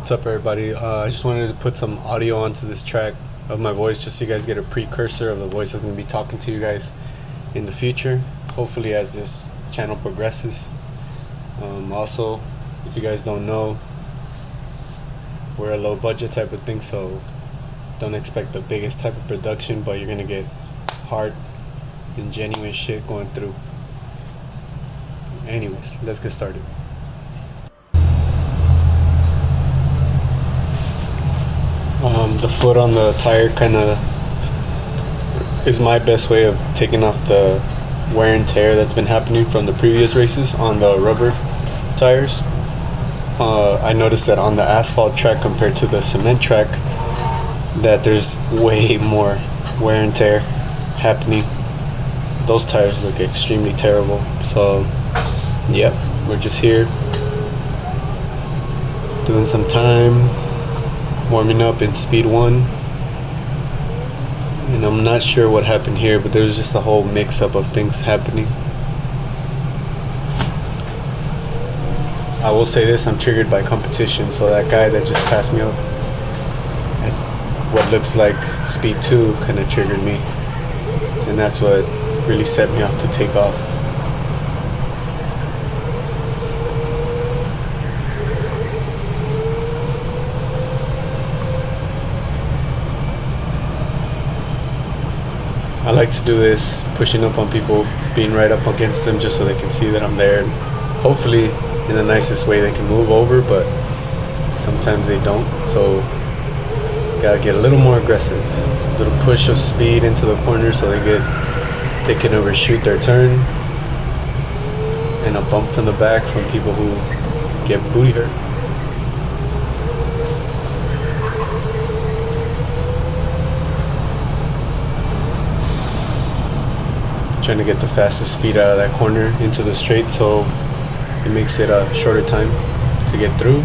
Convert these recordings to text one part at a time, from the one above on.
What's up, everybody? I just wanted to put some audio onto this track of my voice just so you guys get a precursor of the voice that's going to be talking to you guys in the future, hopefully as this channel progresses. Also, if you guys don't know, we're a low budget type of thing, so don't expect the biggest type of production, but you're going to get hard and genuine shit going through. Anyways, let's get started. The foot on the tire kind of is my best way of taking off the wear and tear that's been happening from the previous races on the rubber tires. I noticed that on the asphalt track compared to the cement track that there's way more wear and tear happening. Those tires look extremely terrible. So yep, we're just here doing some time warming up in speed 1, and I'm not sure what happened here, but there's just a whole mix-up of things happening. I will say this, I'm triggered by competition, so that guy that just passed me up at what looks like speed 2 kind of triggered me, and that's what really set me off to take off. I like to do this, pushing up on people, being right up against them just so they can see that I'm there. And hopefully in the nicest way they can move over, but sometimes they don't. So gotta get a little more aggressive. A little push of speed into the corner so they can overshoot their turn. And a bump from the back from people who get booty hurt. Trying to get the fastest speed out of that corner into the straight, so it makes it a shorter time to get through.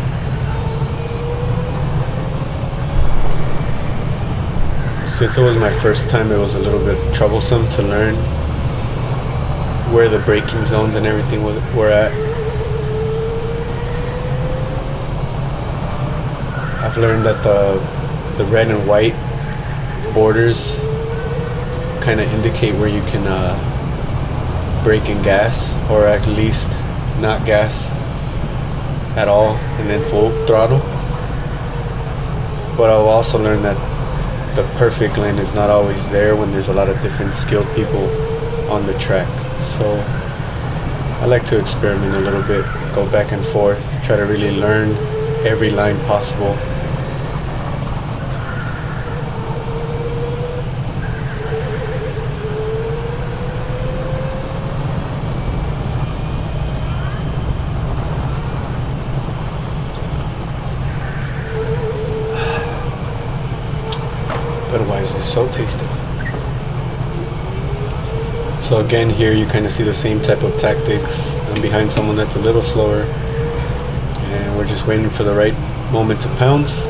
Since it was my first time, it was a little bit troublesome to learn where the braking zones and everything were at. I've learned that the red and white borders kind of indicate where you can brake and gas, or at least not gas at all and then full throttle. But I've also learned that the perfect lane is not always there when there's a lot of different skilled people on the track. So I like to experiment a little bit, go back and forth, try to really learn every line possible. Otherwise it's so tasty. So again, here you kind of see the same type of tactics. I'm behind someone that's a little slower, and we're just waiting for the right moment to pounce.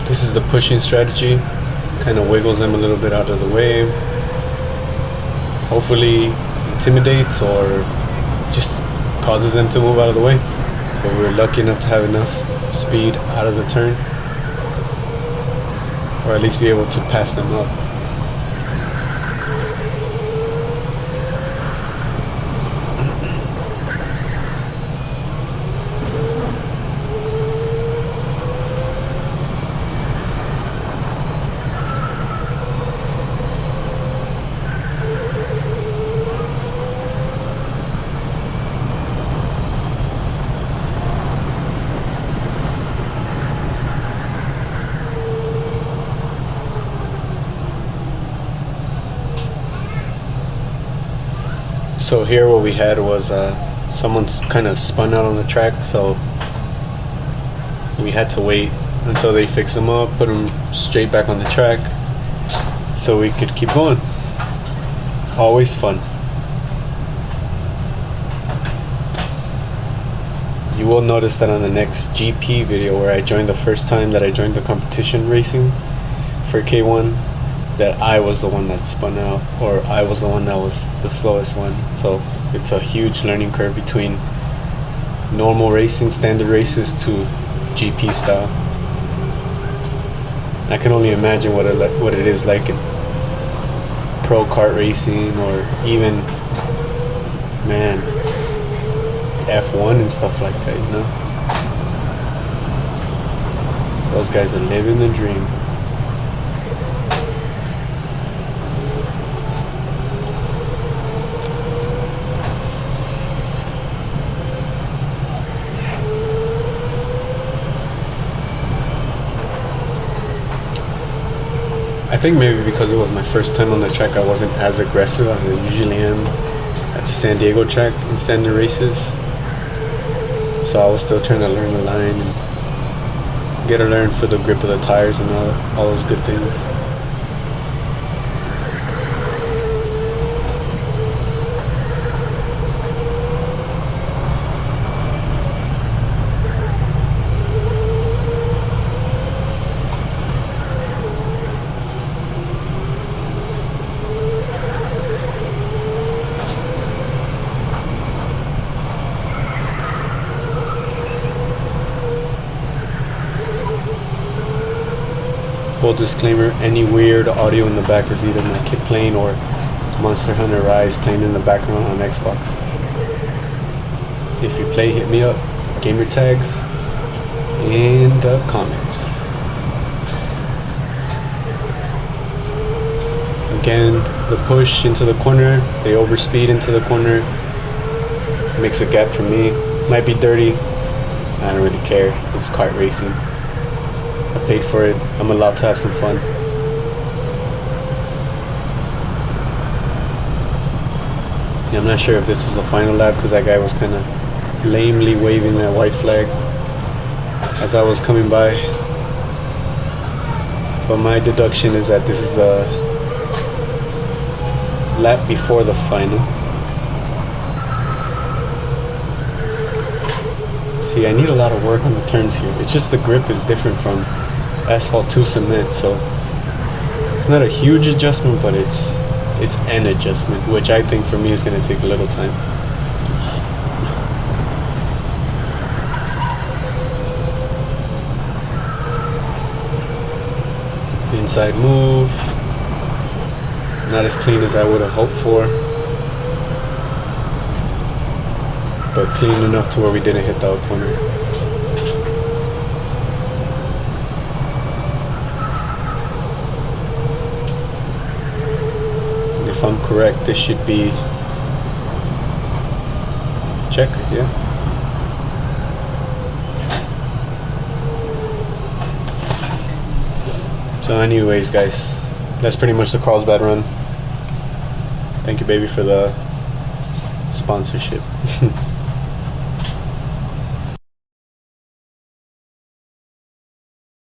This is the pushing strategy, kind of wiggles them a little bit out of the way, hopefully intimidates or just causes them to move out of the way. But we were lucky enough to have enough speed out of the turn, or at least be able to pass them up. So here what we had was someone's kind of spun out on the track, so we had to wait until they fix them up, put them straight back on the track so we could keep going. Always fun. You will notice that on the next GP video where I joined the first time that I joined the competition racing for K1, that I was the one that spun out, or I was the one that was the slowest one. So it's a huge learning curve between normal racing, standard races, to GP style. I can only imagine what it is like in pro kart racing, or even, man, F1 and stuff like that, you know? Those guys are living the dream. I think maybe because it was my first time on the track, I wasn't as aggressive as I usually am at the San Diego track in standard races. So I was still trying to learn the line and get a learn for the grip of the tires and all those good things. Full disclaimer, any weird audio in the back is either my kid playing or Monster Hunter Rise playing in the background on Xbox. If you play, hit me up. Gamer tags in the comments. Again, the push into the corner, they overspeed into the corner, makes a gap for me. Might be dirty, I don't really care. It's kart racing. I paid for it. I'm allowed to have some fun. Yeah, I'm not sure if this was the final lap because that guy was kind of lamely waving that white flag as I was coming by. But my deduction is that this is a lap before the final. See, I need a lot of work on the turns here. It's just the grip is different from asphalt to cement, so it's not a huge adjustment, but it's an adjustment, which I think for me is going to take a little time. The inside move, not as clean as I would have hoped for, but clean enough to where we didn't hit the out corner. And if I'm correct, this should be checker, yeah. So anyways, guys, that's pretty much the Carlsbad run. Thank you, baby, for the sponsorship.